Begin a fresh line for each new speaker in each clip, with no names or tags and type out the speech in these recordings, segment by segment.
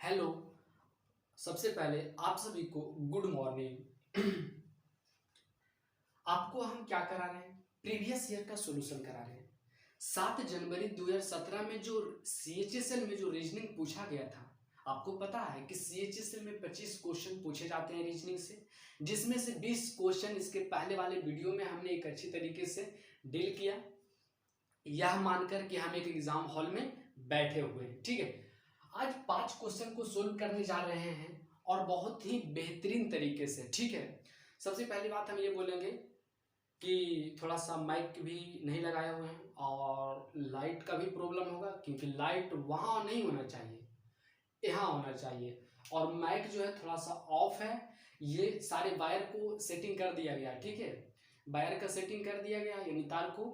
Hello. सबसे पहले आप सभी को गुड मॉर्निंग। आपको हम क्या करा रहे हैं? प्रीवियस ईयर का सॉल्यूशन करा रहे हैं। 7 जनवरी 2017 में जो सीएचएसएल में जो रीजनिंग पूछा गया था, आपको पता है कि सीएचएसएल में 25 क्वेश्चन पूछे जाते हैं रीजनिंग से, जिसमें से 20 क्वेश्चन इसके पहले वाले वीडियो में हमने एक अच्छी तरीके से डील किया, यह मानकर कि हम एक एग्जाम हॉल में बैठे हुए हैं। ठीक है, आज 5 क्वेश्चन को सोल्व करने जा रहे हैं और बहुत ही बेहतरीन तरीके से। ठीक है, सबसे पहली बात हम ये बोलेंगे कि थोड़ा सा माइक भी नहीं लगाए हुए हैं और लाइट का भी प्रॉब्लम होगा, क्योंकि लाइट वहाँ नहीं होना चाहिए, यहाँ होना चाहिए। और माइक जो है थोड़ा सा ऑफ है। ये सारे वायर को सेटिंग कर दिया गया, ठीक है, वायर का सेटिंग कर दिया गया यानी तार को,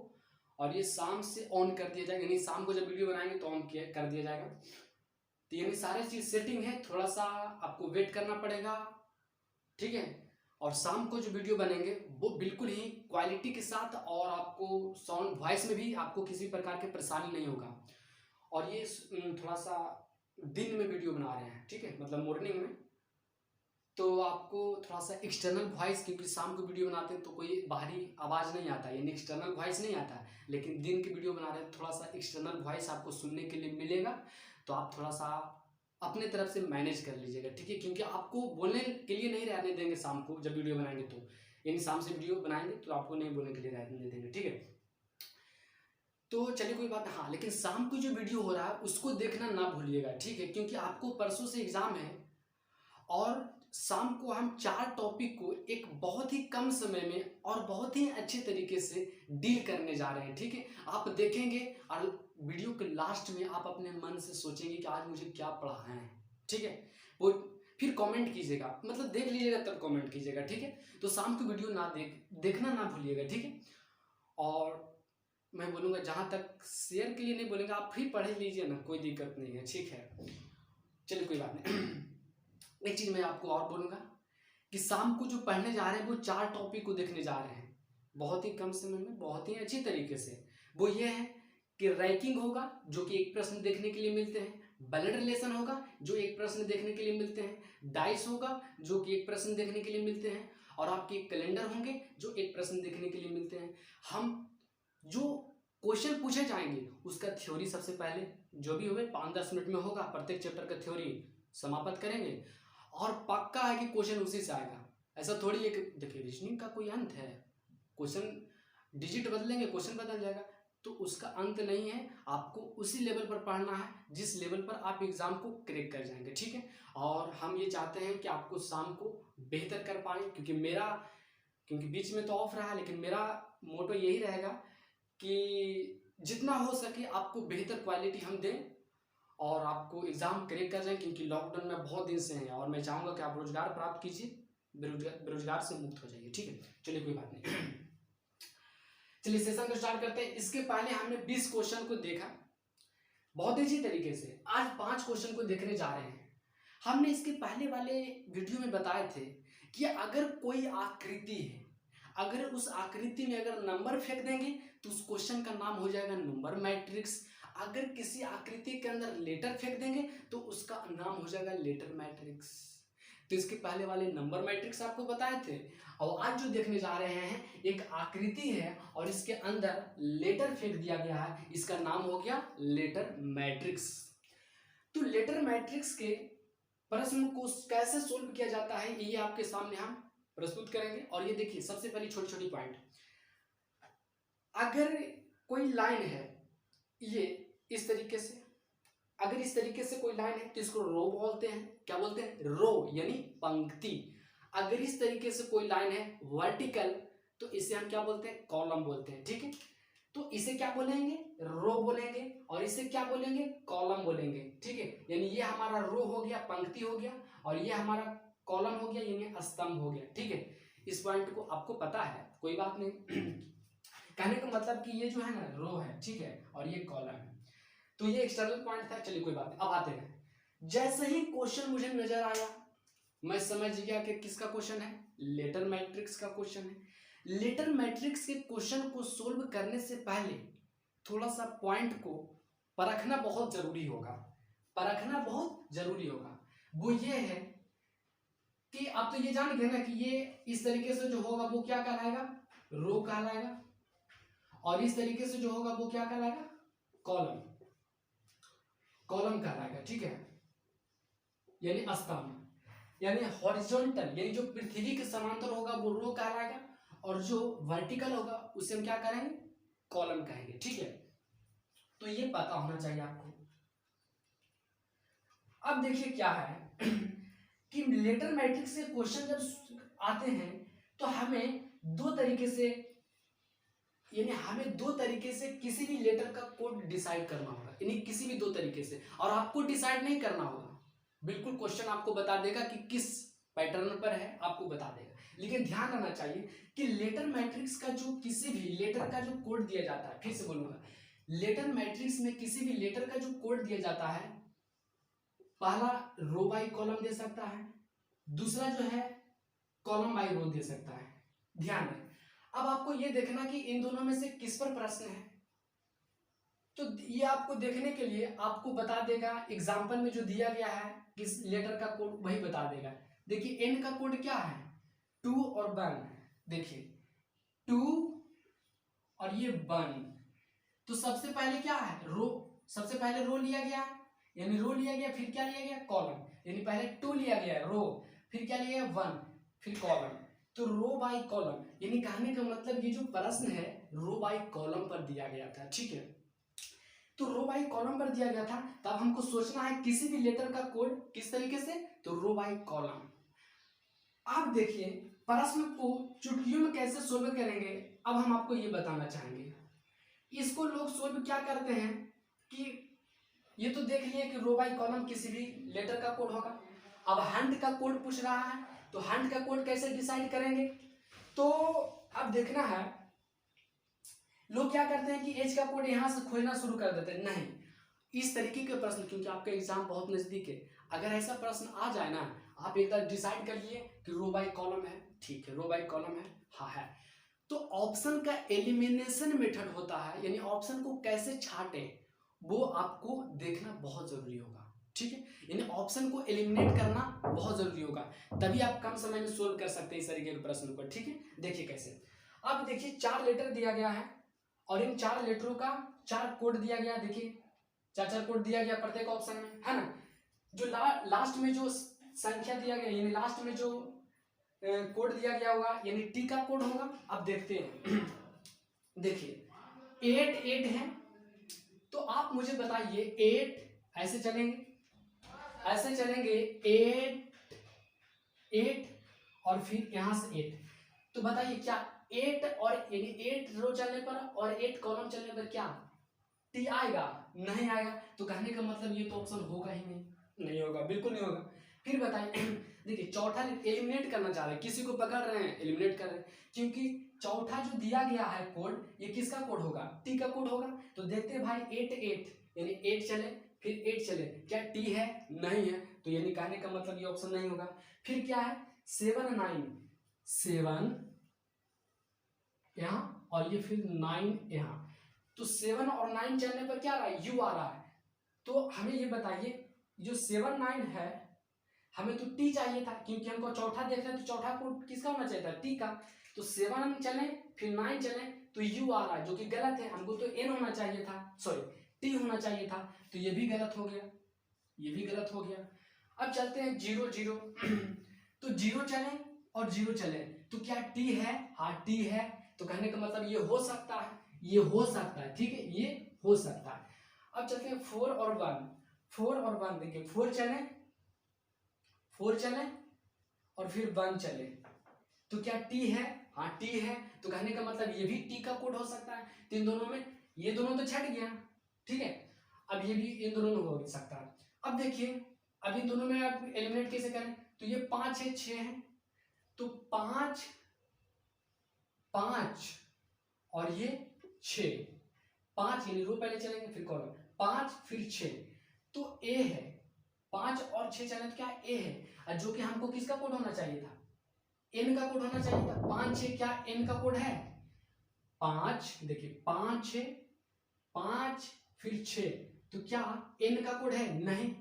और ये शाम से ऑन कर दिया जाएगा, यानी शाम को जब वीडियो बनाएंगे तो ऑन कर दिया जाएगा। तो यानी सारी चीज सेटिंग है, थोड़ा सा आपको वेट करना पड़ेगा। ठीक है, और शाम को जो वीडियो बनेंगे वो बिल्कुल ही क्वालिटी के साथ, और आपको साउंड वॉइस में भी आपको किसी प्रकार की परेशानी नहीं होगा। और ये थोड़ा सा दिन में वीडियो बना रहे हैं, ठीक है, मतलब मॉर्निंग में, तो आपको थोड़ा सा एक्सटर्नल वॉइस, क्योंकि शाम को वीडियो बनाते हैं तो कोई बाहरी आवाज़ नहीं आता, यानी एक्सटर्नल वॉइस नहीं आता, लेकिन दिन की वीडियो बना रहे हैं थोड़ा सा एक्सटर्नल वॉइस आपको सुनने के लिए मिलेगा। तो आप थोड़ा सा अपने तरफ से मैनेज कर लीजिएगा, ठीक है, क्योंकि आपको बोलने के लिए नहीं रहने देंगे शाम को जब वीडियो बनाएंगे, तो यानी शाम से वीडियो बनाएंगे तो आपको नहीं बोलने के लिए रहने देंगे, ठीक है। तो चलिए कोई बात, हाँ, लेकिन शाम को जो वीडियो हो रहा है उसको देखना ना भूलिएगा, ठीक है, क्योंकि आपको परसों से एग्जाम है और शाम को हम 4 टॉपिक को एक बहुत ही कम समय में और बहुत ही अच्छे तरीके से डील करने जा रहे हैं, ठीक है। आप देखेंगे और वीडियो के लास्ट में आप अपने मन से सोचेंगे कि आज मुझे क्या पढ़ाना है, ठीक है। वो फिर कमेंट कीजिएगा, मतलब देख लीजिएगा तब कमेंट कीजिएगा, ठीक है। तो शाम को वीडियो ना देखना ना भूलिएगा, ठीक है। और मैं बोलूँगा, जहाँ तक शेयर के लिए नहीं बोलेंगे, आप भी पढ़ लीजिए ना, कोई दिक्कत नहीं है, ठीक है। चलिए कोई बात नहीं। एक चीज मैं आपको और बोलूंगा कि शाम को जो पढ़ने जा रहे हैं वो 4 टॉपिक को देखने जा रहे हैं बहुत ही कम समय में, बहुत ही अच्छी तरीके से। वो ये है कि रैंकिंग होगा, जो कि एक प्रश्न देखने के लिए मिलते हैं, ब्लड रिलेशन होगा जो एक प्रश्न देखने के लिए मिलते हैं, डाइस होगा जो कि एक प्रश्न देखने के लिए मिलते हैं, और आपके कैलेंडर होंगे जो एक प्रश्न देखने के लिए मिलते हैं। हम जो क्वेश्चन पूछे जाएंगे उसका थ्योरी सबसे पहले जो भी होगा 5-10 मिनट में होगा, प्रत्येक चैप्टर का थ्योरी समाप्त करेंगे, और पक्का है कि क्वेश्चन उसी से आएगा। ऐसा थोड़ी है कि देखिए रीजनिंग का कोई अंत है, क्वेश्चन डिजिट बदलेंगे क्वेश्चन बदल जाएगा, तो उसका अंत नहीं है। आपको उसी लेवल पर पढ़ना है जिस लेवल पर आप एग्जाम को क्रैक कर जाएंगे, ठीक है। और हम ये चाहते हैं कि आपको शाम को बेहतर कर पाए, क्योंकि बीच में तो ऑफ रहा, लेकिन मेरा मोटो यही रहेगा कि जितना हो सके आपको बेहतर क्वालिटी हम दें और आपको एग्जाम क्रैक कर जाए, क्योंकि लॉकडाउन में बहुत दिन से हैं और मैं चाहूंगा कि आप रोजगार प्राप्त कीजिए, बेरोजगार से मुक्त हो जाइए, ठीक है। चलिए कोई बात नहीं। चलिए सेशन को स्टार्ट करते हैं। इसके पहले हमने 20 क्वेश्चन को देखा बहुत अच्छी तरीके से। आज 5 क्वेश्चन को देखने जा रहे हैं। हमने इसके पहले वाले वीडियो में बताए थे कि अगर कोई आकृति है, अगर उस आकृति में अगर नंबर फेंक देंगे तो उस क्वेश्चन का नाम हो जाएगा नंबर मैट्रिक्स। अगर किसी आकृति के अंदर लेटर फेंक देंगे तो उसका नाम हो जाएगा लेटर मैट्रिक्स। तो इसके पहले वाले नंबर मैट्रिक्स आपको बताए थे, और आज जो देखने जा रहे हैं एक आकृति है और इसके अंदर लेटर फेंक दिया गया है, इसका नाम हो गया लेटर मैट्रिक्स। तो लेटर मैट्रिक्स के प्रश्न को कैसे सोल्व किया जाता है ये आपके सामने हम प्रस्तुत करेंगे। और ये देखिए सबसे पहली छोटी छोटी पॉइंट, अगर कोई लाइन है ये इस तरीके से, अगर इस तरीके से कोई लाइन है तो इसको रो बोलते हैं। क्या बोलते हैं? रो, यानी पंक्ति। अगर इस तरीके से कोई लाइन है वर्टिकल तो इसे हम क्या बोलते हैं? कॉलम बोलते हैं, ठीक है। तो इसे क्या बोलेंगे? रो बोलेंगे, और इसे क्या बोलेंगे? कॉलम बोलेंगे, ठीक है। यानी ये हमारा रो हो गया, पंक्ति हो गया, और ये हमारा कॉलम हो गया, यानी स्तंभ हो गया, ठीक है। इस पॉइंट को आपको पता है, कोई बात नहीं। कहने का मतलब कि ये जो है ना रो है, ठीक है, और ये कॉलम है। तो ये एक्सटर्नल पॉइंट था, चलिए कोई बात नहीं। अब आते हैं, जैसे ही क्वेश्चन मुझे नजर आया मैं समझ गया कि किसका क्वेश्चन है? लेटर मैट्रिक्स का क्वेश्चन है। लेटर मैट्रिक्स के क्वेश्चन को सोल्व करने से पहले थोड़ा सा पॉइंट को परखना बहुत जरूरी होगा, परखना बहुत जरूरी होगा। वो ये है कि आप तो ये जान गए ना कि ये इस तरीके से जो होगा वो क्या कहलाएगा, रो कहलाएगा, और इस तरीके से जो होगा वो क्या कहलाएगा, कॉलम, कॉलम कहलाएगा। ठीक है, यानी स्तंभ, यानी हॉरिजॉन्टल यानी जो पृथ्वी के समांतर होगा वो रो कहलाएगा, और जो वर्टिकल होगा उसे हम क्या करेंगे, कॉलम कहेंगे। ठीक है, तो ये पता होना चाहिए आपको। अब देखिए क्या है कि लेटर मैट्रिक्स से क्वेश्चन जब आते हैं तो हमें दो तरीके से, यानी हमें दो तरीके से किसी भी लेटर का कोड डिसाइड करना होगा, यानी किसी भी दो तरीके से, और आपको डिसाइड नहीं करना होगा, बिल्कुल क्वेश्चन आपको बता देगा कि किस पैटर्न पर है, आपको बता देगा। लेकिन ध्यान रखना चाहिए कि लेटर मैट्रिक्स का जो किसी भी लेटर का जो कोड दिया जाता है, फिर से बोलूंगा, लेटर मैट्रिक्स में किसी भी लेटर का जो कोड दिया जाता है, पहला रो बाई कॉलम दे सकता है, दूसरा जो है कॉलम बाई रो दे सकता है। ध्यान दें, अब आपको ये देखना कि इन दोनों में से किस पर प्रश्न है, तो ये आपको देखने के लिए आपको बता देगा एग्जाम्पल में जो दिया गया है किस लेटर का कोड, वही बता देगा। देखिए एन का कोड क्या है, 2 और 1, देखिए 2 और ये 1, तो सबसे पहले क्या है, रो, सबसे पहले रो लिया गया, यानी रो लिया गया, फिर क्या लिया गया, कॉलम, यानी पहले 2 लिया गया रो, फिर क्या लिया गया 1, फिर कॉलम, तो रो बाई कॉलम, यानी कहने का मतलब ये जो प्रश्न है रो बाई कॉलम पर दिया गया था। ठीक है, तो रो बाई कॉलम पर दिया गया था, तब हमको सोचना है किसी भी लेटर का कोड किस तरीके से, तो रो बाई कॉलम। आप देखिए प्रश्न को चुटकियों में कैसे सोल्व करेंगे, अब हम आपको ये बताना चाहेंगे। इसको लोग सोल्व क्या करते हैं कि ये तो देख लिए कि रो बाई कॉलम किसी भी लेटर का कोड होगा, अब हंट का कोड पूछ रहा है, तो हंट का कोड कैसे डिसाइड करेंगे, तो अब देखना है लोग क्या करते हैं कि एज का कोड यहां से खोजना शुरू कर देते हैं। नहीं, इस तरीके के प्रश्न, क्योंकि आपका एग्जाम बहुत नजदीक है, अगर ऐसा प्रश्न आ जाए ना, आप एक बार डिसाइड कर लिए कि रो बाई कॉलम है, ठीक है रो बाई कॉलम है, हाँ है, तो ऑप्शन का एलिमिनेशन मेथड होता है, यानी ऑप्शन को कैसे छाटे वो आपको देखना बहुत जरूरी होगा। ठीक है, यानी ऑप्शन को एलिमिनेट करना बहुत जरूरी होगा, तभी आप कम समय में सोल्व कर सकते हैं इस तरीके के प्रश्न को। ठीक है, देखिए कैसे, अब देखिए 4 लेटर दिया गया है और इन 4 लेटरों का 4 कोड दिया गया, देखिए 4 कोड दिया गया प्रत्येक ऑप्शन में, है ना। जो लास्ट में जो संख्या दिया गया, यानी लास्ट में जो कोड दिया गया होगा, यानी टी का कोड होगा। अब देखते हैं देखिए 8 8 है, तो आप मुझे बताइए 8 ऐसे चलेंगे, ऐसे चलेंगे 8 8 और फिर यहां से 8, तो बताइए क्या 8 और यानी 8 रो चलने पर और 8 कॉलम चलने पर क्या टी आएगा, नहीं आएगा, तो कहने का मतलब ये तो ऑप्शन होगा ही नहीं, नहीं होगा, बिल्कुल नहीं होगा। फिर बताइए देखिए चौथा एलिमिनेट करना चाह रहे हैं, किसी को पकड़ रहे हैं, एलिमिनेट कर रहे हैं, क्योंकि चौथा जो दिया गया है कोड, ये किसका कोड होगा, टी का कोड होगा। तो देखते हैं भाई 8 8 यानी 8 चले फिर 8 चले, क्या टी है, नहीं है, तो यानी कहने का मतलब ये ऑप्शन नहीं होगा। फिर क्या है 7 9, 7 यहाँ और ये फिर 9 यहाँ, तो 7 और 9 चलने पर क्या आ रहा है, यू आ रहा है। तो हमें ये बताइए जो 7 9 है, हमें तो टी चाहिए था, क्योंकि हमको चौथा देख रहे हैं, तो चौथा कोड किसका होना चाहिए था, टी का। तो 7 चले फिर 9 चले तो यू आ रहा है, जो कि गलत है, हमको तो एन होना चाहिए था, सॉरी टी होना चाहिए था, तो ये भी गलत हो गया, ये भी गलत हो गया। अब चलते हैं 0 0 तो 0 चले और 0 चले, तो क्या टी है, हाँ टी है, तो कहने का मतलब ये हो सकता है, ये हो सकता है, ठीक है, ये हो सकता है। अब चलते हैं 4 और 1, 4 और 1, देखिए 4 चले और फिर 1 चले, तो क्या टी है, हाँ टी है, तो कहने का मतलब ये भी टी का कोड हो सकता है। तो इन दोनों में ये दोनों तो छट गया, ठीक है, अब ये भी इन दोनों में हो सकता है। अब देखिए अब इन दोनों में आप एलिमिनेट कैसे करें, तो ये 5 है 6 है, तो 5 5 और ये 6, 5 यानी रो पहले चलेंगे फिर कॉलम, 5 फिर 6, तो ए है, 5 और 6 चले तो क्या ए है, जो कि हमको किसका कोड होना चाहिए था, एन का कोड होना चाहिए था। 5 6 क्या एन का कोड है, 5, देखिए 5 6 5 फिर 6, तो क्या एन का कोड है, नहीं,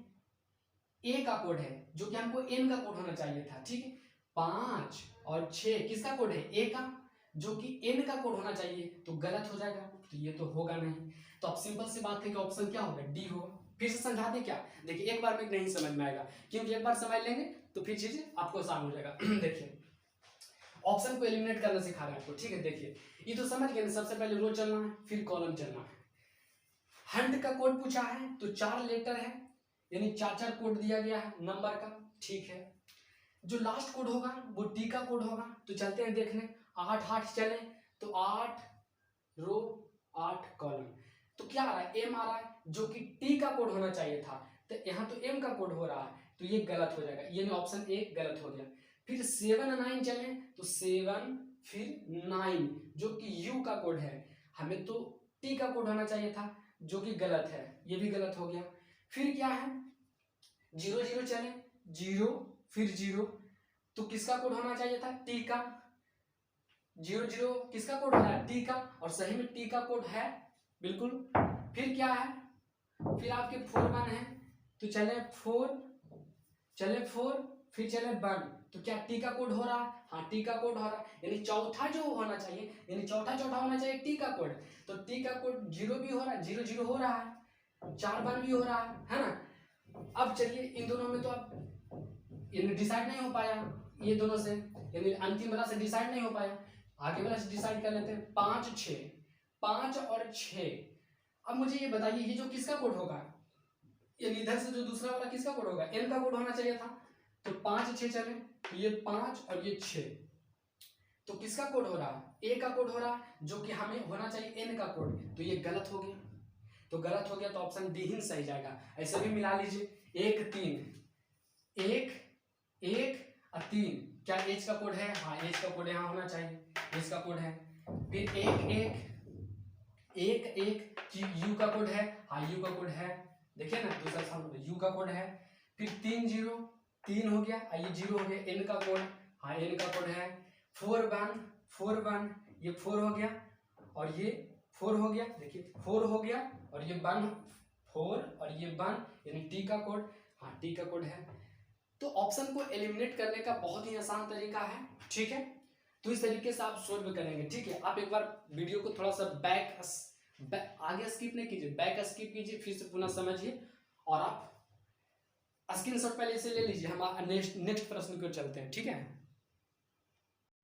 ए का कोड है, जो कि हमको एन का कोड होना चाहिए था, ठीक है। 5 और 6 किसका कोड है? ए का, जो कि एन का कोड होना चाहिए, तो गलत हो जाएगा, तो ये तो होगा नहीं। तो अब सिंपल सी बात है कि ऑप्शन क्या होगा? डी होगा। फिर से समझा दें क्या? देखिए एक बार में नहीं समझ में आएगा, क्योंकि एक बार समझ लेंगे तो फिर चीजें आपको आसान हो जाएगा। देखिए ऑप्शन को एलिमिनेट करना सिखा रहे हैं आपको, ठीक है। देखिए ये तो समझ गए, सबसे पहले रो चलना है, फिर कॉलम चलना है। हंट का कोड पूछा है तो 4 लेटर है, यानी 4 कोड दिया गया है नंबर का, ठीक है। जो लास्ट कोड होगा वो टी का कोड होगा, तो चलते हैं देखने। 8 चले तो 8 रो 8 कॉलम, तो क्या आ रहा है? एम आ रहा है, जो कि टी का कोड होना चाहिए था, तो यहाँ तो एम का कोड हो रहा है, तो ये गलत हो जाएगा, ये ऑप्शन ए गलत हो गया। फिर 7 9 चले तो 7 फिर 9, जो कि यू का कोड है, हमें तो टी का कोड होना चाहिए था, जो कि गलत है, ये भी गलत हो गया। फिर क्या है? 0 चले 0 फिर 0, तो किसका कोड होना चाहिए था? टी का। 0 किसका कोड हो रहा है? टी का, और सही में टी का कोड है बिल्कुल। फिर क्या है? फिर आपके 4 1 है, तो चले 4 फिर चले 1, तो क्या टी का कोड हो रहा है? हाँ टी का कोड हो रहा है, यानी चौथा जो होना चाहिए, यानी चौथा होना चाहिए टी का कोड, तो टी का कोड 0 भी हो रहा है, 0 हो रहा है, 4 1 भी हो रहा है ना। अब चलिए इन दोनों में तो अब डिसाइड नहीं हो पाया, ये दोनों से, यानी अंतिम वाला से डिसाइड नहीं हो पाया, आगे वाला से डिसाइड कर लेते हैं। 5 6, 5 और 6। अब मुझे ये बताइए ये जो किसका कोड होगा, यानी इधर से जो दूसरा वाला किसका कोड होगा? एन का कोड होना चाहिए था, तो 5 6 चले, तो ये 5 और ये 6, तो किसका कोड हो रहा है? ए का कोड हो रहा है, जो कि हमें होना चाहिए एन का कोड, तो ये गलत हो गया, तो गलत हो गया, तो ऑप्शन डी ही सही जाएगा। ऐसे भी मिला लीजिए, 1 3 1 1 और 3, क्या एच का कोड है? हाँ एच का कोड यहाँ होना चाहिए, एच का कोड है। फिर 1 1 1 1 यू का कोड है, हाँ यू का कोड है, देखिए ना दूसरा सामने यू का कोड है। फिर 3 0 3 हो गया, ये 0 हो गया, एन का कोड, हाँ एन का कोड है। 4 1 ये 4 हो गया, और ये 4 हो गया, देखिए 4 हो गया, और ये 1 4 और ये 1, यानी टी का कोड, हाँ टी का कोड है। तो ऑप्शन को एलिमिनेट करने का बहुत ही आसान तरीका है, ठीक है। तो इस तरीके से आप सोल्व करेंगे, ठीक है। आप एक बार वीडियो को थोड़ा सा आगे स्किप नहीं कीजिए, बैक स्किप कीजिए, फिर से पुनः समझिए, और आप स्क्रीनशॉट पहले से ले लीजिए। हम नेक्स्ट प्रश्न को चलते हैं, ठीक है।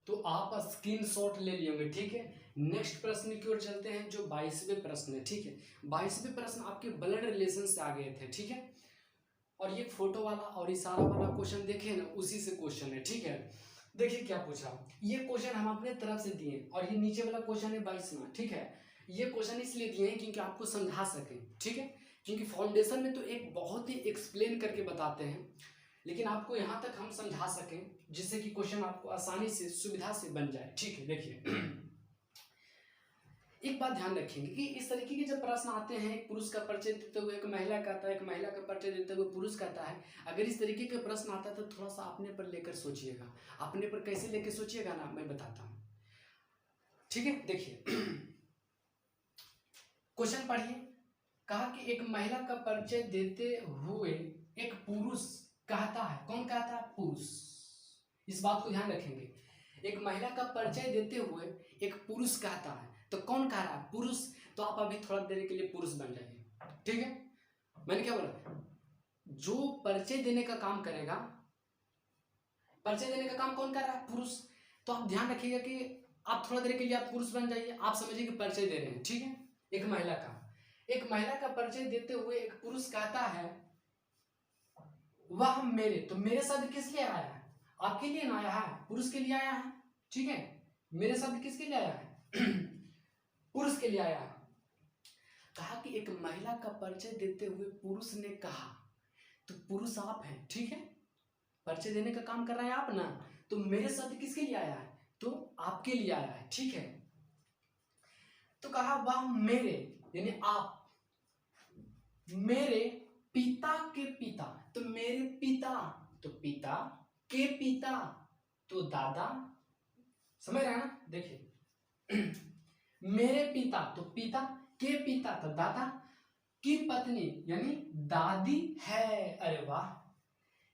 तो आप स्क्रीनशॉट ले लिए होंगे, ठीक है। नेक्स्ट प्रश्न की ओर चलते हैं, जो 22वें प्रश्न है, ठीक है। 22वें प्रश्न आपके ब्लड रिलेशन से आ गए थे, ठीक है। और ये फोटो वाला और इशारा वाला क्वेश्चन देखे ना, उसी से क्वेश्चन है, ठीक है। देखिए क्या पूछा, ये क्वेश्चन हम अपने तरफ से दिए, और ये नीचे वाला क्वेश्चन है 22वां, ठीक है। ये क्वेश्चन इसलिए दिए हैं क्योंकि आपको समझा सके, ठीक है। क्योंकि फाउंडेशन में तो एक बहुत ही एक्सप्लेन करके बताते हैं, लेकिन आपको यहाँ तक हम समझा सकें जिससे कि क्वेश्चन आपको आसानी से सुविधा से बन जाए, ठीक है। देखिए एक बात ध्यान रखेंगे कि इस तरीके के जब प्रश्न आते हैं, एक पुरुष का परिचय देते हुए एक महिला कहता है, एक महिला का परिचय देते हुए पुरुष कहता है, अगर इस तरीके के प्रश्न आता है तो थोड़ा सा अपने पर लेकर सोचिएगा। अपने पर कैसे लेकर सोचिएगा ना, मैं बताता हूँ, ठीक है। देखिए क्वेश्चन पढ़िए। कहा कि एक महिला का परिचय देते हुए एक पुरुष कहता है, कौन कहता है? पुरुष। इस बात को ध्यान रखेंगे, एक महिला का परिचय देते हुए एक पुरुष कहता है, तो कौन कह रहा है? पुरुष। तो आप अभी थोड़ा देर के लिए पुरुष बन जाइए, ठीक है। मैंने क्या बोला? जो परिचय देने का काम करेगा, परिचय देने का काम कौन कर रहा है? पुरुष। तो आप ध्यान रखिएगा कि आप थोड़ा देर के लिए आप पुरुष बन जाइए, आप समझिए कि परिचय दे रहे हैं, ठीक है। एक महिला का परिचय देते हुए एक पुरुष कहता है, वह मेरे, तो मेरे शब्द किस लिए आया है? आपके लिए ना आया है, पुरुष के लिए आया है, ठीक है। मेरे शब्द किसके लिए आया है? पुरुष के लिए आया है। कहा कि एक महिला का परिचय देते हुए पुरुष ने कहा, तो पुरुष आप हैं, ठीक है। परिचय देने का काम कर रहे हैं आप ना, तो मेरे शब्द किसके लिए आया है? तो आपके लिए आया है, ठीक है। तो कहा वह मेरे, यानी आप, मेरे पिता के पिता, तो मेरे पिता, तो पिता के पिता, तो दादा, समझ रहे हैं ना? देखिए मेरे पिता तो पिता, के पिता तो दादा, की पत्नी यानी दादी है। अरे वाह,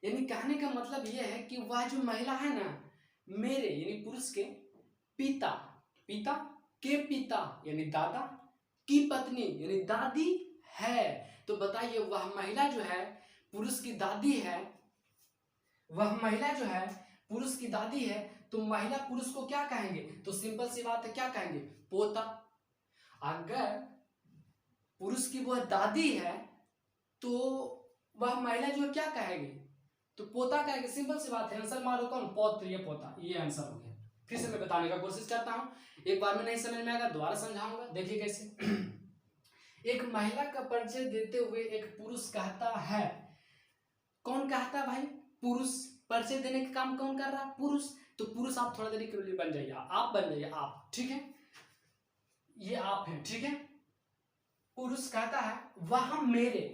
यानी कहने का मतलब यह है कि वह जो महिला है ना, मेरे यानी पुरुष के पिता, पिता के पिता यानी दादा की पत्नी यानी दादी है। तो बताइए वह महिला जो है पुरुष की दादी है, वह महिला जो है पुरुष की दादी है, तो महिला पुरुष को क्या कहेंगे? तो सिंपल सी बात है, क्या कहेंगे? पोता। अगर पुरुष की वह दादी है तो वह महिला जो है क्या कहेगी? तो पोता कहेंगे। सिंपल सी बात है, आंसर मारो कौन? पौत्र, ये पोता, ये आंसर हो गया। फिर से मैं बताने का कोशिश करता हूं, एक बार में नहीं समझ में आएगा दोबारा समझाऊंगा। देखिए कैसे एक महिला का परिचय देते हुए एक पुरुष कहता है, कौन कहता है भाई? पुरुष। परिचय देने का काम कौन कर रहा है? पुरुष। तो पुरुष आप थोड़ा देर के लिए बन जाइए, आप बन जाइए, आप, ठीक है, ये आप हैं, ठीक है। पुरुष कहता है वह मेरे,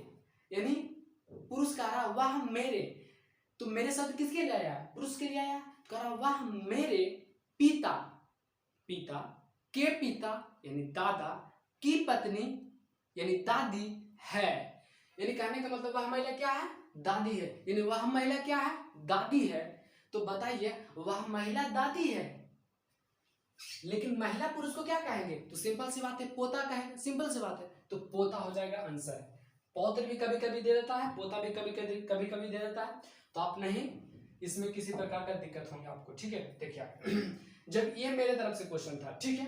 यानी पुरुष कह रहा है वह मेरे, तो मेरे शब्द किसके लिए आया? पुरुष के लिए आया। कह रहा वह मेरे पिता, पिता के पिता यानी दादा की पत्नी यानी दादी है। यानी कहने का मतलब वह महिला क्या है? दादी है। यानी वह महिला क्या है? दादी है। तो बताइए वह महिला दादी है, लेकिन महिला पुरुष को क्या कहेंगे? तो सिंपल सी बात है, पोता कहेंगे। सिंपल सी बात है, तो पोता हो जाएगा आंसर। पौत्र भी कभी कभी दे देता है, पोता भी कभी कभी दे देता है, तो आप नहीं, इसमें किसी प्रकार का दिक्कत होंगे आपको, ठीक है। देखिए जब ये मेरे तरफ से क्वेश्चन था, ठीक है,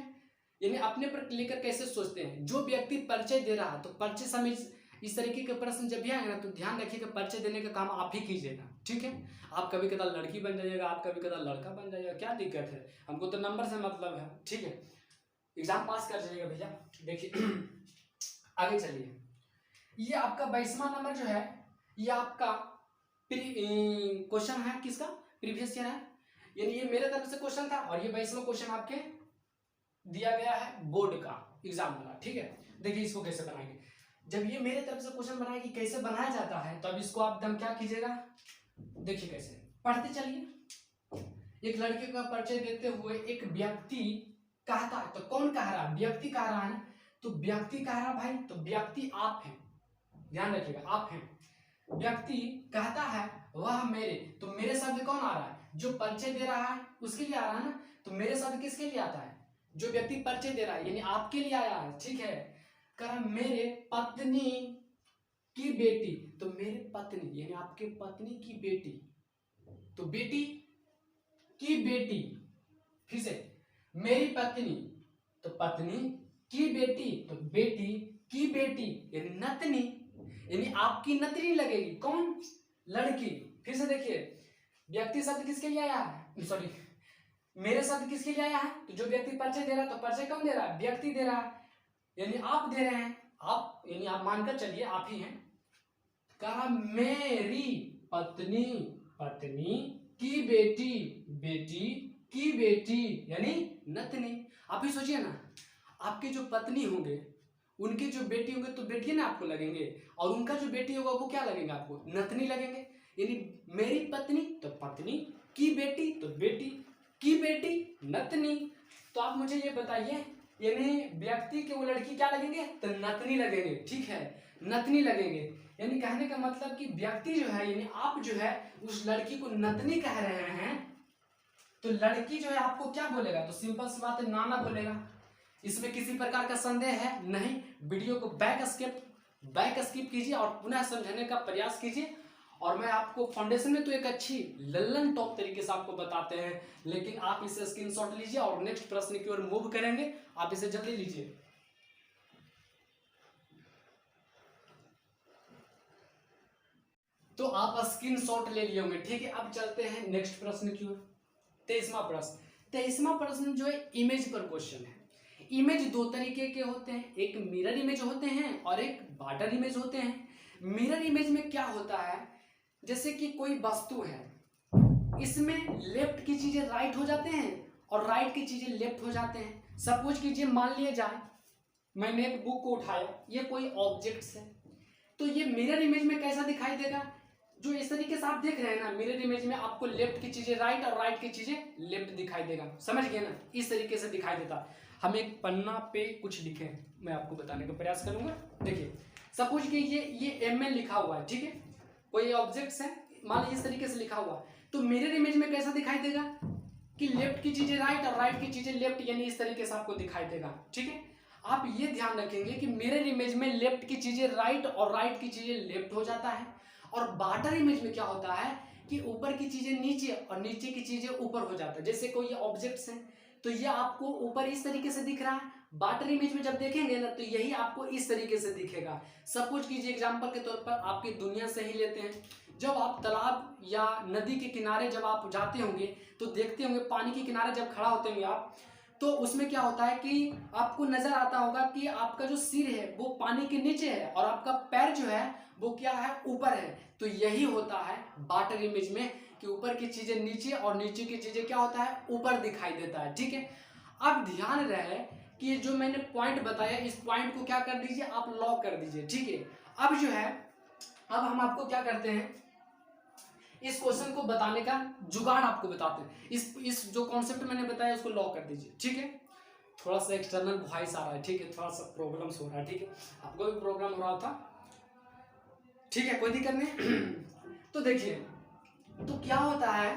यानी अपने पर लेकर कैसे सोचते हैं। जो व्यक्ति परिचय दे रहा है, तो परिचय समय इस तरीके के प्रश्न जब भी आएंगे ना, तो ध्यान रखिएगा परिचय देने का काम आप ही कीजिएगा, ठीक है। आप कभी कदा लड़की बन जाइएगा, आप कभी कदा लड़का बन जाइएगा, क्या दिक्कत है? हमको तो नंबर से मतलब है, ठीक है। एग्जाम पास कर जाइएगा भैया। देखिए आगे चलिए, ये आपका 22वां नंबर जो है, ये आपका क्वेश्चन है किसका? प्रीवियस ईयर है। यानी ये मेरे तरफ से क्वेश्चन था और ये 22वां क्वेश्चन आपके दिया गया है बोर्ड का एग्जाम वाला, ठीक है। देखिए इसको कैसे बनाएंगे। जब ये मेरे तरफ से क्वेश्चन बनाए कि कैसे बनाया जाता है, तो अब इसको आप दम क्या कीजिएगा, देखिए कैसे पढ़ते चलिए। एक लड़के का परिचय देते हुए एक व्यक्ति कहता है, तो कौन कह रहा है? व्यक्ति कह रहा है, तो व्यक्ति कह रहा भाई, तो व्यक्ति आप हैं, ध्यान रखिएगा, आप हैं। व्यक्ति कहता है वह मेरे, तो मेरे शब्द कौन आ रहा है? जो परिचय दे रहा है उसके लिए आ रहा है ना, तो मेरे शब्द किसके लिए आता है? जो व्यक्ति परिचय दे रहा है, यानी आपके लिए आया है, ठीक है। कह मेरे पत्नी की बेटी, तो मेरे पत्नी यानी आपके पत्नी की बेटी, तो बेटी की बेटी, फिर से मेरी पत्नी, तो पत्नी की बेटी, तो बेटी की बेटी यानी नतनी, यानी आपकी नतनी लगेगी, कौन? लड़की। फिर से देखिए व्यक्ति शब्द किसके लिए आया है? सॉरी, मेरे शब्द किसके लिए आया है? तो जो व्यक्ति परिचय दे रहा है, तो परिचय कौन दे रहा है? व्यक्ति दे रहा है, यानी आप दे रहे हैं, आप यानी आप मानकर चलिए आप ही हैं। कहा मेरी पत्नी, पत्नी की बेटी, बेटी की बेटी यानी नतनी। आप ही सोचिए ना, आपके जो पत्नी होंगे उनके जो बेटी होंगे, तो बेटी ना आपको लगेंगे, और उनका जो बेटी होगा वो क्या लगेंगे आपको? नतनी लगेंगे। यानी मेरी पत्नी तो पत्नी, की बेटी तो बेटी, की बेटी नतनी। तो आप मुझे ये बताइए, यानी व्यक्ति के वो लड़की क्या लगेंगे? तो नतनी लगेंगे, ठीक है, नतनी लगेंगे। यानी कहने का मतलब कि व्यक्ति जो है यानी आप जो है उस लड़की को नतनी कह रहे हैं, तो लड़की जो है आपको क्या बोलेगा? तो सिंपल सी बात है, नाना बोलेगा। इसमें किसी प्रकार का संदेह है नहीं। वीडियो को बैक स्किप कीजिए और पुनः समझने का प्रयास कीजिए। और मैं आपको फाउंडेशन में तो एक अच्छी लल्लन टॉप तरीके से आपको बताते हैं, लेकिन आप इसे स्क्रीनशॉट लीजिए और नेक्स्ट प्रश्न की ओर मूव करेंगे। आप इसे जल्दी लीजिए। तो आप स्क्रीनशॉट ले लिए होंगे, ठीक है। अब चलते हैं नेक्स्ट प्रश्न की ओर। 23वां प्रश्न। 23वां प्रश्न जो है इमेज पर क्वेश्चन है। इमेज दो तरीके के होते हैं, एक मिरर इमेज होते हैं और एक बॉर्डर इमेज होते हैं। मिरर इमेज में क्या होता है, जैसे कि कोई वस्तु है, इसमें लेफ्ट की चीजें राइट हो जाते हैं और राइट की चीजें लेफ्ट हो जाते हैं। सपोज कीजिए मान लिया जाए मैंने एक बुक को उठाया, ये कोई ऑब्जेक्ट्स है, तो ये मिरर इमेज में कैसा दिखाई देगा? जो इस तरीके से आप देख रहे हैं ना, मिरर इमेज में आपको लेफ्ट की चीजें राइट और राइट की चीजें लेफ्ट दिखाई देगा। समझ गए ना? इस तरीके से दिखाई देता। हम एक पन्ना पे कुछ लिखे, मैं आपको बताने का प्रयास करूंगा। देखिए सपोज कि ये ml लिखा हुआ है, ठीक है, कोई ऑब्जेक्ट्स है, मान लीजिए इस तरीके से लिखा हुआ, तो मिरर इमेज में कैसा दिखाई देगा कि लेफ्ट की चीजें राइट और राइट की चीजें लेफ्ट, यानी इस तरीके से आपको दिखाई देगा। ठीक है, आप ये ध्यान रखेंगे कि मिरर इमेज में लेफ्ट की चीजें राइट और राइट की चीजें लेफ्ट हो जाता है, और बाटर इमेज में क्या होता है कि ऊपर की चीजें नीचे और नीचे की चीजें ऊपर हो जाता है। जैसे कोई ऑब्जेक्ट्स हैं तो ये आपको ऊपर इस तरीके से दिख रहा है, बाटर इमेज में जब देखेंगे ना तो यही आपको इस तरीके से दिखेगा। सपोज कीजिए एग्जांपल के तौर पर आपकी दुनिया से ही लेते हैं, जब आप तालाब या नदी के किनारे जब आप जाते होंगे तो देखते होंगे पानी के किनारे जब खड़ा होते होंगे आप, तो उसमें क्या होता है कि आपको नजर आता होगा कि आपका जो सिर है वो पानी के नीचे है और आपका पैर जो है वो क्या है, ऊपर है। तो यही होता है वाटर इमेज में कि ऊपर की चीजें नीचे और नीचे की चीजें क्या होता है, ऊपर दिखाई देता है। ठीक है, अब ध्यान रहे कि जो मैंने पॉइंट बताया इस पॉइंट को क्या कर दीजिए, आप लॉक कर दीजिए। ठीक है, अब जो है, अब हम आपको क्या करते हैं, इस क्वेश्चन को बताने का जुगाड़ आपको बताते हैं। इस जो कॉन्सेप्ट मैंने बताया उसको लॉक कर दीजिए। ठीक है, थोड़ा सा एक्सटर्नल वॉइस आ रहा है, ठीक है, थोड़ा सा प्रॉब्लम्स हो रहा है। ठीक है, आपको भी प्रॉब्लम हो रहा था, ठीक है, कोई दिक्कत नहीं। तो देखिए, तो क्या होता है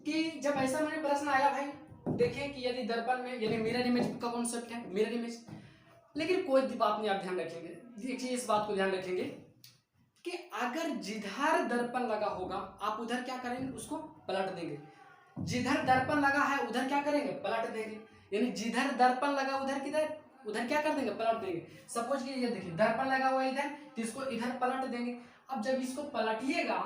कि जब ऐसा मैंने प्रश्न आया भाई, देखिए कि यदि दर्पण में, यानी मिरर इमेज का कॉन्सेप्ट है मिरर इमेज, लेकिन कोई बात नहीं, आप ध्यान रखेंगे, देखिए इस बात को ध्यान रखेंगे कि अगर जिधर दर्पण लगा होगा आप उधर क्या करेंगे, उसको पलट देंगे। जिधर दर्पण लगा है उधर क्या करेंगे, पलट देंगे। यानी जिधर दर्पण लगा उधर किधर, उधर क्या कर देंगे, पलट देंगे। सपोज कि ये देखिए दर्पण लगा हुआ है इधर, तो इसको इधर पलट देंगे। अब जब इसको पलटिएगा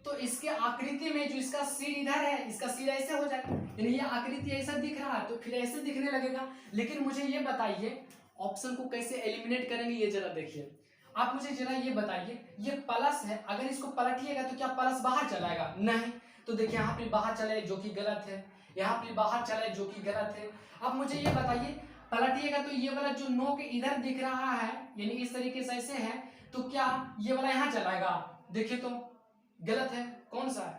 तो इसके आकृति में जो इसका सिर इधर है, इसका सिर ऐसे हो जाएगा, यानी ये आकृति ऐसा दिख रहा है तो फिर ऐसे दिखने लगेगा। लेकिन मुझे ये बताइए ऑप्शन को कैसे एलिमिनेट करेंगे, ये जरा देखिए। आप मुझे जरा ये बताइए, ये प्लस है, अगर इसको पलटिएगा तो क्या प्लस बाहर चलाएगा, नहीं। तो देखिए यहाँ पे बाहर चले जो कि गलत है, यहाँ पे बाहर चले जो कि गलत है। अब मुझे ये बताइए, पलटिएगा तो ये वाला जो नोक इधर दिख रहा है, यानी इस तरीके से ऐसे है, तो क्या ये वाला यहाँ चलाएगा, देखिए तो गलत है, कौन सा है,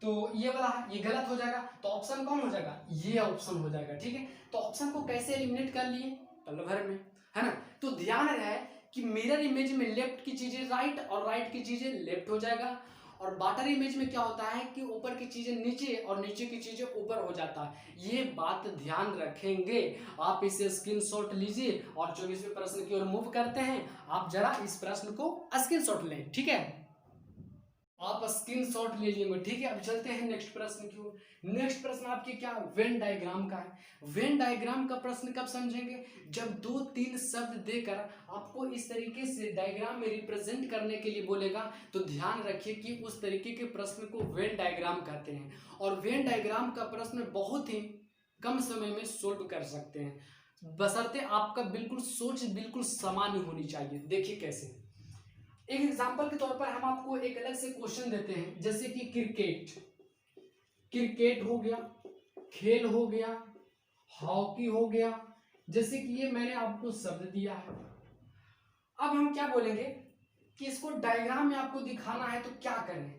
तो ये वाला है, ये गलत हो जाएगा। तो ऑप्शन कौन हो जाएगा, ये ऑप्शन हो जाएगा। ठीक है, तो ऑप्शन को कैसे एलिमिनेट कर लिए, पल भर में, है ना। तो ध्यान रहे कि मिरर इमेज में लेफ्ट की चीजें राइट और राइट की चीजें लेफ्ट हो जाएगा, और वाटर इमेज में क्या होता है कि ऊपर की चीजें नीचे और नीचे की चीजें ऊपर हो जाता है। ये बात ध्यान रखेंगे, आप इसे स्क्रीनशॉट लीजिए और 24वें प्रश्न की ओर मूव करते हैं। आप जरा इस प्रश्न को स्क्रीनशॉट लें, ठीक है, आप स्क्रीनशॉट ले लेंगे। ठीक है, अब चलते हैं नेक्स्ट प्रश्न की ओर। नेक्स्ट प्रश्न आपके क्या, वेन डायग्राम का है। वेन डायग्राम का प्रश्न कब समझेंगे, जब 2-3 शब्द देकर आपको इस तरीके से डायग्राम में रिप्रेजेंट करने के लिए बोलेगा, तो ध्यान रखिए कि उस तरीके के प्रश्न को वेन डायग्राम कहते हैं। और वेन डायग्राम का प्रश्न बहुत ही कम समय में सोल्व कर सकते हैं, बशर्ते आपका बिल्कुल सोच बिल्कुल सामान्य होनी चाहिए। देखिए कैसे, एक एग्जांपल के तौर पर हम आपको एक अलग से क्वेश्चन देते हैं, जैसे कि क्रिकेट, क्रिकेट हो गया, खेल हो गया, हॉकी हो गया, जैसे कि ये मैंने आपको शब्द दिया है। अब हम क्या बोलेंगे कि इसको डायग्राम में आपको दिखाना है तो क्या करें,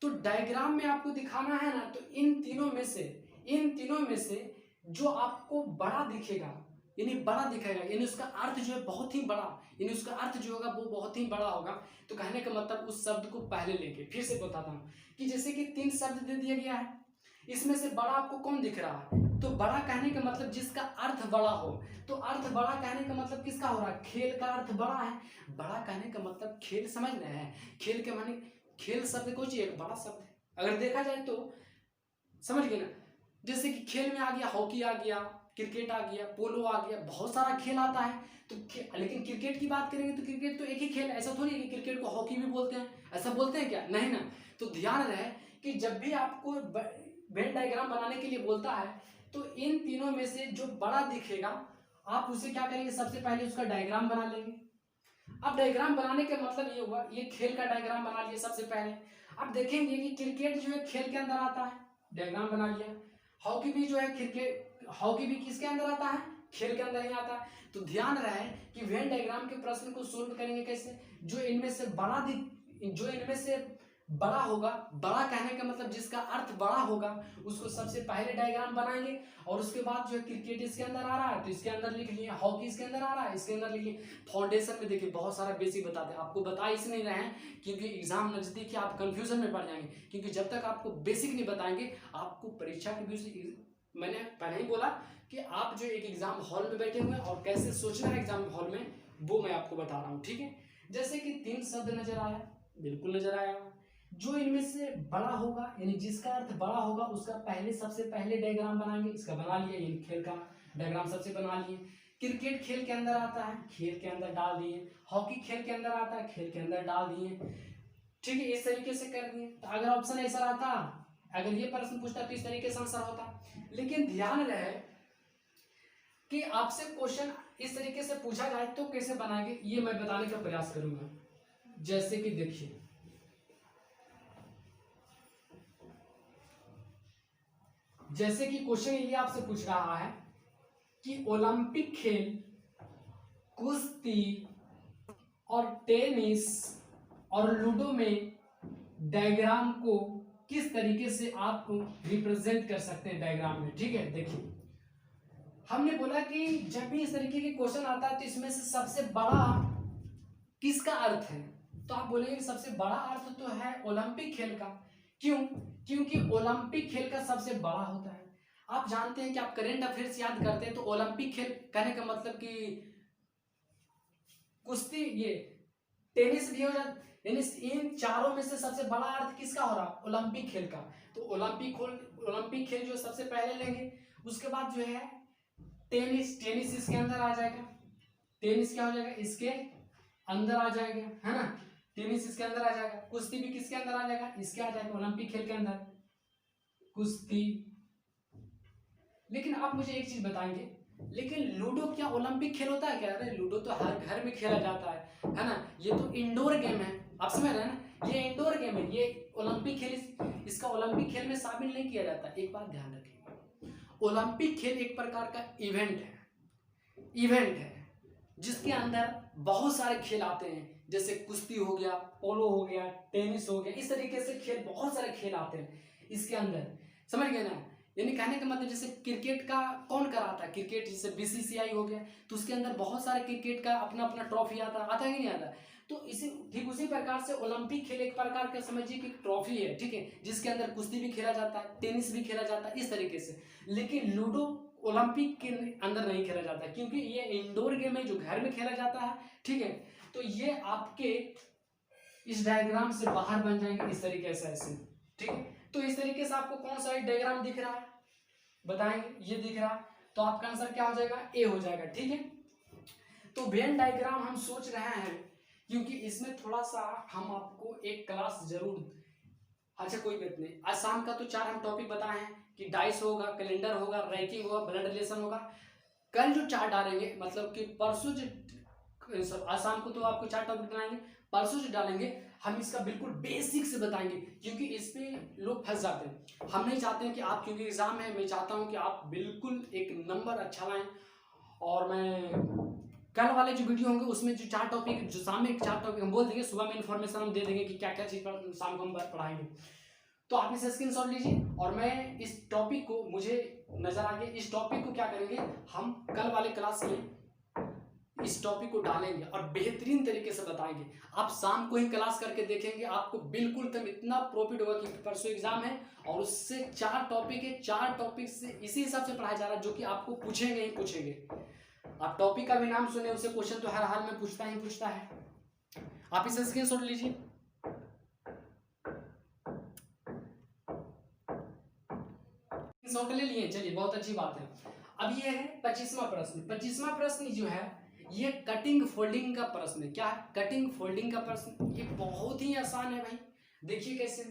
तो डायग्राम में आपको दिखाना है ना, तो इन तीनों में से जो आपको बड़ा दिखेगा, यानी बड़ा दिखेगा, यानी उसका अर्थ जो है बहुत ही बड़ा, यानी उसका अर्थ जो होगा वो बहुत ही बड़ा होगा। तो कहने का मतलब उस शब्द को पहले लेके, फिर से बताता हूँ कि जैसे कि 3 शब्द दे दिया गया है, इसमें से बड़ा आपको कौन दिख रहा है, तो बड़ा कहने का मतलब जिसका अर्थ बड़ा हो, तो अर्थ बड़ा कहने का मतलब किसका हो रहा है, खेल का अर्थ बड़ा है। बड़ा कहने का मतलब खेल, समझ रहे हैं, खेल के माने, खेल शब्द कोई चीज एक बड़ा शब्द है, अगर देखा जाए तो, समझ गए ना। जैसे कि खेल में आ गया, हॉकी आ गया, क्रिकेट आ गया, पोलो आ गया, बहुत सारा खेल आता है। तो लेकिन क्रिकेट की बात करेंगे तो क्रिकेट तो एक ही खेल, ऐसा थोड़ी है कि क्रिकेट को हॉकी भी बोलते हैं, ऐसा बोलते हैं क्या, नहीं ना। तो ध्यान रहे कि जब भी आपको वेन डायग्राम बनाने के लिए बोलता है, तो इन तीनों में से जो बड़ा दिखेगा आप उसे क्या करेंगे, सबसे पहले उसका डायग्राम बना लेंगे। अब डायग्राम बनाने का मतलब ये हुआ, ये खेल का डायग्राम बना लिया सबसे पहले। अब देखेंगे कि क्रिकेट जो है खेल के अंदर आता है, डायग्राम बना लिया। हॉकी भी जो है क्रिकेट, हॉकी भी किसके अंदर आता है, खेल के अंदर ही आता है। तो ध्यान रहे कि वेन डायग्राम के प्रश्न को सोल्व करेंगे कैसे, जो इनमें से बड़ा होगा, बड़ा कहने का मतलब जिसका अर्थ बड़ा होगा उसको सबसे पहले डायग्राम बनाएंगे, और उसके बाद जो है क्रिकेट इसके अंदर आ रहा है तो इसके अंदर लिख लिए, हॉकी इसके अंदर आ रहा है इसके अंदर लिख लिए। फाउंडेशन में देखिए बहुत सारा बेसिक बताते हैं, आपको बता इसलिए नहीं रहे हैं क्योंकि एग्जाम नजदीक है, आप कंफ्यूजन में पड़ जाएंगे, क्योंकि जब तक आपको बेसिक नहीं बताएंगे आपको परीक्षा के भी, मैंने पहले ही बोला कि आप जो एक एग्जाम हॉल में बैठे हुए हैं और कैसे सोचना है एग्जाम हॉल में वो मैं आपको बता रहा हूँ, ठीक है। जैसे कि 3 शब्द नजर आया, बिल्कुल नजर आया, जो इनमें से बड़ा होगा यानी जिसका अर्थ बड़ा होगा उसका पहले सबसे पहले डायग्राम बनाएंगे, इसका बना लिया, यानी खेल का डायग्राम सबसे बना लिए। क्रिकेट खेल के अंदर आता है, खेल के अंदर डाल दिए। हॉकी खेल के अंदर आता है, खेल के अंदर डाल दिए, ठीक है, इस तरीके से कर दिए। तो अगर ऑप्शन ऐसा रहता, अगर ये प्रश्न पूछता तो इस तरीके से आंसर होता, लेकिन ध्यान रहे कि आपसे क्वेश्चन इस तरीके से पूछा जाए तो कैसे बनाएंगे ये मैं बताने का प्रयास करूंगा। जैसे कि देखिए, जैसे कि क्वेश्चन ये आपसे पूछ रहा है कि ओलंपिक खेल कुश्ती और टेनिस और लूडो में डायग्राम को किस तरीके से आप रिप्रेजेंट कर सकते हैं डायग्राम में, ठीक है। देखिए हमने बोला कि जब भी इस तरीके के क्वेश्चन आता है तो इसमें से सबसे बड़ा किसका अर्थ है, तो आप बोलेंगे कि सबसे बड़ा अर्थ तो है ओलंपिक खेल का। क्यों? क्योंकि ओलंपिक खेल का सबसे बड़ा होता है। आप जानते हैं कि आप करंट अफेयर्स याद करते हैं तो ओलंपिक खेल कहने का मतलब कि कुश्ती, ये टेनिस भी हो जाता, यानी इन चारों में से सबसे बड़ा अर्थ किसका हो रहा, ओलंपिक खेल का। तो ओलंपिक खेल जो सबसे पहले लेंगे, उसके बाद जो है टेनिस, टेनिस इसके अंदर आ जाएगा, टेनिस क्या हो जाएगा, इसके अंदर आ जाएगा, है ना, टेनिस इसके अंदर आ जाएगा। कुश्ती भी किसके अंदर आ जाएगा, इसके आ जाएगा, ओलंपिक खेल के अंदर कुश्ती। लेकिन आप मुझे एक चीज बताएंगे, लेकिन लूडो क्या ओलंपिक खेल होता है क्या? अरे लूडो तो हर घर में खेला जाता है ना, ये तो इंडोर गेम है, आप समझ रहे हैं ना, ये इंडोर गेम है, ये ओलंपिक खेल इसका ओलंपिक खेल में शामिल नहीं किया जाता। एक बात ध्यान रखिएगा, ओलंपिक खेल एक प्रकार का इवेंट है जिसके अंदर बहुत सारे खेल आते हैं, जैसे कुश्ती हो गया, पोलो हो गया, टेनिस हो गया, इस तरीके से खेल, बहुत सारे खेल आते हैं इसके अंदर, समझ गए ना। यानी कहने का मतलब जैसे क्रिकेट का कौन कराता है, क्रिकेट जैसे बीसीसीआई हो गया तो उसके अंदर बहुत सारे क्रिकेट का अपना अपना ट्रॉफी आता है कि नहीं आता। तो इसी ठीक उसी प्रकार से ओलंपिक खेल एक प्रकार का समझिए कि ट्रॉफी है, ठीक है, जिसके अंदर कुश्ती भी खेला जाता है, टेनिस भी खेला जाता है, इस तरीके से। लेकिन लूडो ओलंपिक के अंदर नहीं खेला जाता क्योंकि ये इंडोर गेम है जो घर में खेला जाता है, ठीक है। तो ये आपके इस डायग्राम से बाहर बन जाएंगे इस तरीके से, ऐसे, ठीक है। तो इस तरीके से आपको कौन सा डायग्राम दिख रहा है बताएंगे, ये दिख रहा है, तो आपका आंसर क्या हो जाएगा, ए हो जाएगा, ठीक है। तो वेन डायग्राम हम सोच रहे हैं क्योंकि इसमें थोड़ा सा हम आपको एक क्लास जरूर, अच्छा कोई बात नहीं, आज शाम का तो 4 हम टॉपिक बताए हैं कि डाइस होगा, कैलेंडर होगा, रैंकिंग होगा, ब्लड रिलेशन होगा। कल जो 4 डालेंगे मतलब कि परसों जो आज शाम को तो आपको 4 टॉपिक बनाएंगे, परसों जो डालेंगे हम इसका बिल्कुल बेसिक से बताएंगे क्योंकि इस पे लोग फंस जाते हैं। हम नहीं चाहते हैं कि आप, क्योंकि एग्जाम है, मैं चाहता हूं कि आप बिल्कुल एक नंबर अच्छा लाएं। और मैं कल वाले जो वीडियो होंगे उसमें जो 4 टॉपिक, जो शाम में 4 टॉपिक हम बोल देंगे, सुबह में इन्फॉर्मेशन हम दे देंगे कि क्या क्या चीज़ पर शाम को हम पढ़ाएंगे। तो आप इसे स्क्रीनशॉट लीजिए और मैं इस टॉपिक को, मुझे नजर आ गया, इस टॉपिक को क्या करेंगे हम कल वाले क्लास में इस टॉपिक को डालेंगे और बेहतरीन तरीके से बताएंगे। आप शाम को ही क्लास करके देखेंगे, आपको बिल्कुल तब इतना प्रॉफिट होगा कि परसों एग्जाम है और उससे 4 टॉपिक है, 4 टॉपिक से इसी हिसाब से पढ़ाया जा रहा है जो कि आपको पूछेंगे ही पूछेंगे। आप टॉपिक का भी नाम सुने, उससे क्वेश्चन तो हर हाल में पूछता है। आप इसे स्क्रीनशॉट लीजिए। स्क्रीनशॉट ले लिए, चलिए बहुत अच्छी बात है। अब ये है 25वां प्रश्न। 25वां प्रश्न जो है ये कटिंग फोल्डिंग का प्रश्न है। क्या है? कटिंग फोल्डिंग का प्रश्न। ये बहुत ही आसान है भाई, देखिए कैसे।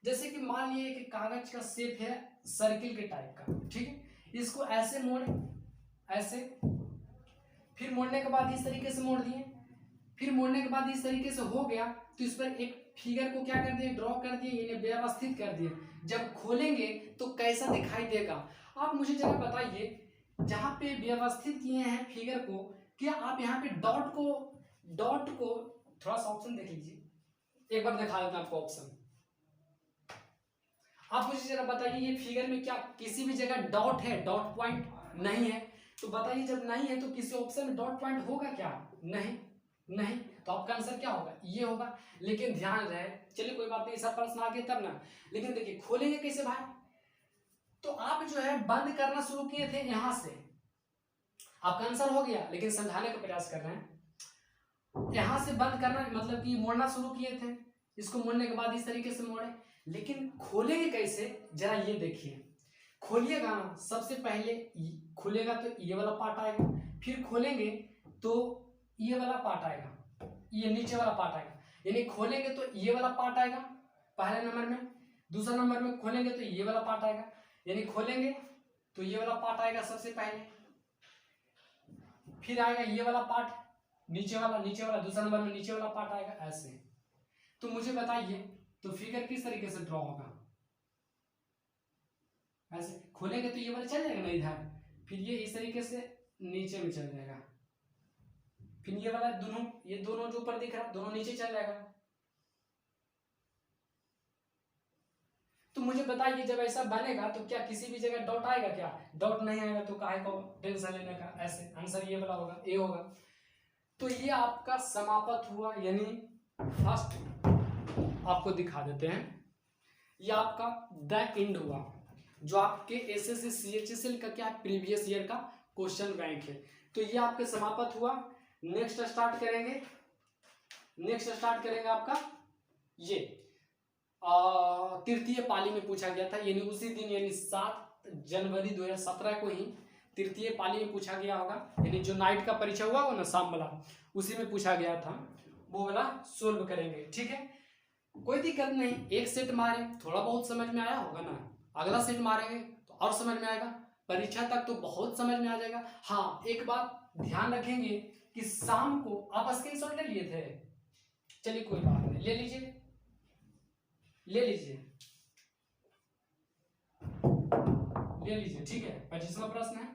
जैसे कि मान लिए कि कागज का शेप है सर्किल के टाइप का, ठीक है, इसको ऐसे मोड़े, ऐसे, फिर मोड़ने के बाद इस तरीके से मोड़ दिए, फिर मोड़ने के बाद इस तरीके से हो गया तो इस पर एक फिगर को क्या कर दिए, ड्रॉ कर दिए, इन्हें व्यवस्थित कर दिए। जब खोलेंगे तो कैसा दिखाई देगा, आप मुझे जरा बताइए। जहां पे व्यवस्थित किए हैं फिगर को, क्या आप यहाँ पे डॉट को थोड़ा सा ऑप्शन देख लीजिए, एक बार दिखा देता हूं आपको ऑप्शन। आप मुझे जरा बताइए ये फिगर में क्या किसी भी जगह डॉट है, डॉट पॉइंट नहीं है? तो बताइए जब नहीं है तो किसी ऑप्शन में डॉट पॉइंट होगा क्या? नहीं, नहीं, तो आपका आंसर क्या होगा? ये होगा। लेकिन ध्यान रहे, चलिए कोई बात नहीं, सब प्रश्न आगे तब ना। लेकिन देखिए खोलेंगे कैसे भाई? तो आप जो है बंद करना शुरू किए थे यहां से, आपका आंसर हो गया, लेकिन समझाने का प्रयास कर रहे हैं। यहां से बंद करना मतलब कि मोड़ना शुरू किए थे, इसको मोड़ने के बाद इस तरीके से मोड़े, लेकिन खोलेंगे कैसे जरा ये देखिए। खोलिएगा ना, सबसे पहले खुलेगा तो ये वाला पार्ट आएगा, फिर खोलेंगे तो ये वाला पार्ट आएगा, ये नीचे वाला पार्ट आएगा। यानी खोलेंगे तो ये वाला पार्ट आएगा पहले नंबर में, दूसरा नंबर में खोलेंगे तो ये वाला पार्ट आएगा, यानी खोलेंगे तो ये वाला पार्ट आएगा सबसे पहले, फिर आएगा ये वाला पार्ट, नीचे वाला दूसरा नंबर में नीचे वाला पार्ट आएगा, ऐसे। तो मुझे बताइए तो फिगर किस तरीके से ड्रॉ होगा? ऐसे खोलेंगे तो ये वाला चल जाएगा ना इधर, फिर ये इस तरीके से नीचे में चल जाएगा, फिर ये वाला दोनों, ये दोनों जो ऊपर दिख रहा है दोनों नीचे चल जाएगा। तो मुझे बताइए जब ऐसा बनेगा तो क्या किसी भी जगह डॉट आएगा क्या? डॉट नहीं आएगा तो काहे को टेंशन लेने का, ऐसे आंसर ये वाला होगा, ए होगा। तो ये आपका समाप्त हुआ, यानी फर्स्ट आपको दिखा देते हैं, ये आपका द एंड हुआ, जो आपके एसएससी सीएचएसएल का क्या प्रीवियस ईयर का क्वेश्चन बैंक है। तो ये आपके समाप्त हुआ। नेक्स्ट स्टार्ट करेंगे, आपका ये तृतीय पाली में पूछा गया था, यानी उसी दिन, यानी 7 जनवरी 2017 को ही तृतीय पाली में पूछा गया होगा, यानी जो नाइट का परीक्षा हुआ हो ना शाम वाला, उसी में पूछा गया था, वो वाला सोल्व करेंगे। ठीक है, कोई दिक्कत नहीं, एक सेट मारे थोड़ा बहुत समझ में आया होगा ना, अगला सेट मारेंगे तो और समझ में आएगा, परीक्षा तक तो बहुत समझ में आ जाएगा। हाँ, एक बात ध्यान रखेंगे कि शाम को आप स्क्रीनशॉट ले लिए थे, चलिए कोई बात नहीं, ले लीजिए, ठीक है, 25वां प्रश्न है,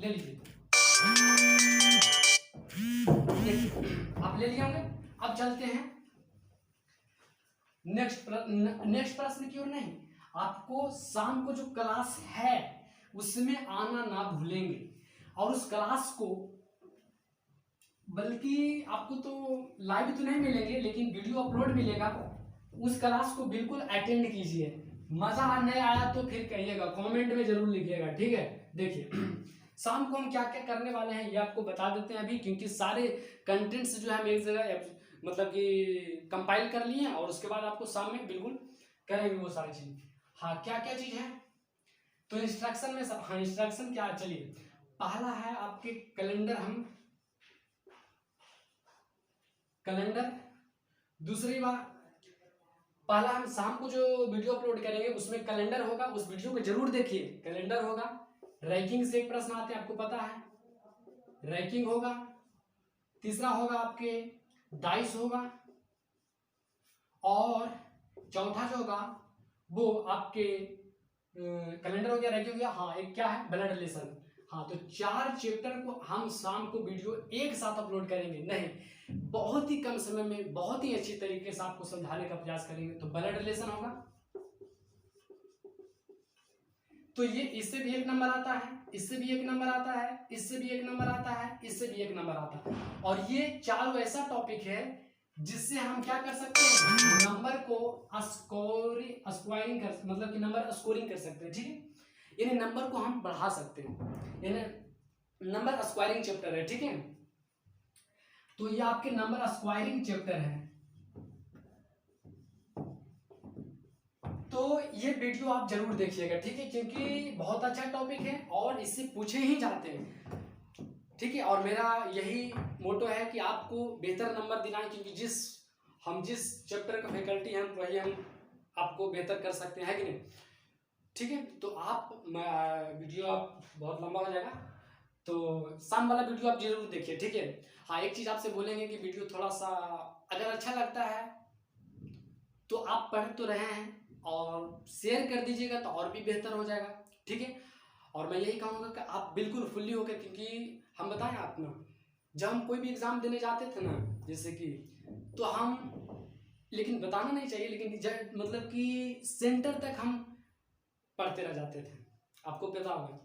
ले लीजिए। आप ले लिए होंगे। अब चलते हैं नेक्स्ट प्रश्न की ओर। नहीं, आपको शाम को जो क्लास है उसमें आना ना भूलेंगे, और उस क्लास को, बल्कि आपको तो लाइव तो नहीं मिलेंगे लेकिन वीडियो अपलोड मिलेगा, उस क्लास को बिल्कुल अटेंड कीजिए। मजा नहीं आया तो फिर कहिएगा, कमेंट में जरूर लिखिएगा, ठीक है। देखिए शाम को हम क्या क्या करने वाले हैं ये आपको बता देते हैं अभी, क्योंकि सारे कंटेंट्स जो है मेरी जगह मतलब कि कंपाइल कर लिए हैं, और उसके बाद आपको शाम में बिल्कुल करेंगे वो सारी चीज। हाँ, क्या क्या चीज है तो इंस्ट्रक्शन में सब, हाँ इंस्ट्रक्शन क्या, चलिए पहला है आपके कैलेंडर, दूसरी बात पहला हम शाम को जो वीडियो अपलोड करेंगे उसमें कैलेंडर होगा, उस वीडियो को जरूर देखिए, कैलेंडर होगा। रैंकिंग से एक प्रश्न आते हैं, आपको पता है, रैंकिंग होगा। तीसरा होगा आपके डाइस होगा, और चौथा जो होगा वो आपके कैलेंडर हो गया, रैंकिंग हो गया, हाँ एक क्या है, ब्लड रिलेशन। हाँ, तो 4 चैप्टर को हम शाम को वीडियो एक साथ अपलोड करेंगे, नहीं बहुत ही कम समय में बहुत ही अच्छी तरीके से आपको समझाने का प्रयास करेंगे। तो ब्लड रिलेशन होगा, तो ये इससे भी 1 नंबर आता है, इससे भी 1 नंबर आता है, इससे भी 1 नंबर आता है, इससे भी 1 नंबर आता है। और ये चारों ऐसा टॉपिक है जिससे हम क्या कर सकते हैं, नंबर को स्कोरिंग कर, मतलब कि नंबर स्कोरिंग कर सकते हैं, ठीक है, यानी नंबर को हम बढ़ा सकते हैं, यानी नंबर स्क्वायरिंग चैप्टर है, ठीक है। तो ये आपके नंबर स्क्वायरिंग चैप्टर है, तो ये वीडियो आप जरूर देखिएगा, ठीक है, क्योंकि बहुत अच्छा टॉपिक है और इससे पूछे ही जाते हैं, ठीक है। और मेरा यही मोटो है कि आपको बेहतर नंबर दिलाएं, क्योंकि जिस चैप्टर का फैकल्टी हैं वही हम आपको बेहतर कर सकते हैं कि नहीं, ठीक है। तो आप वीडियो आप बहुत लंबा हो जाएगा, तो शाम वाला वीडियो आप जरूर देखिए, ठीक है। हाँ, एक चीज आपसे बोलेंगे कि वीडियो थोड़ा सा अगर अच्छा लगता है तो आप पढ़ तो रहे हैं और शेयर कर दीजिएगा तो और भी बेहतर हो जाएगा, ठीक है। और मैं यही कहूँगा कि आप बिल्कुल फुल्ली होकर, क्योंकि हम बताएं आप ना, जब हम कोई भी एग्जाम देने जाते थे ना, जैसे कि, तो हम, लेकिन बताना नहीं चाहिए, लेकिन मतलब कि सेंटर तक हम पढ़ते रह जाते थे, आपको पता होगा।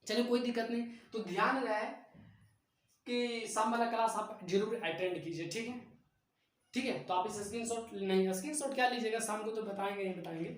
चलिए कोई दिक्कत नहीं, तो ध्यान रहे कि शाम वाला क्लास आप जरूर अटेंड कीजिए, ठीक है। तो आप इस स्क्रीनशॉट नहीं, स्क्रीनशॉट क्या लीजिएगा, शाम को तो बताएंगे ही बताएंगे।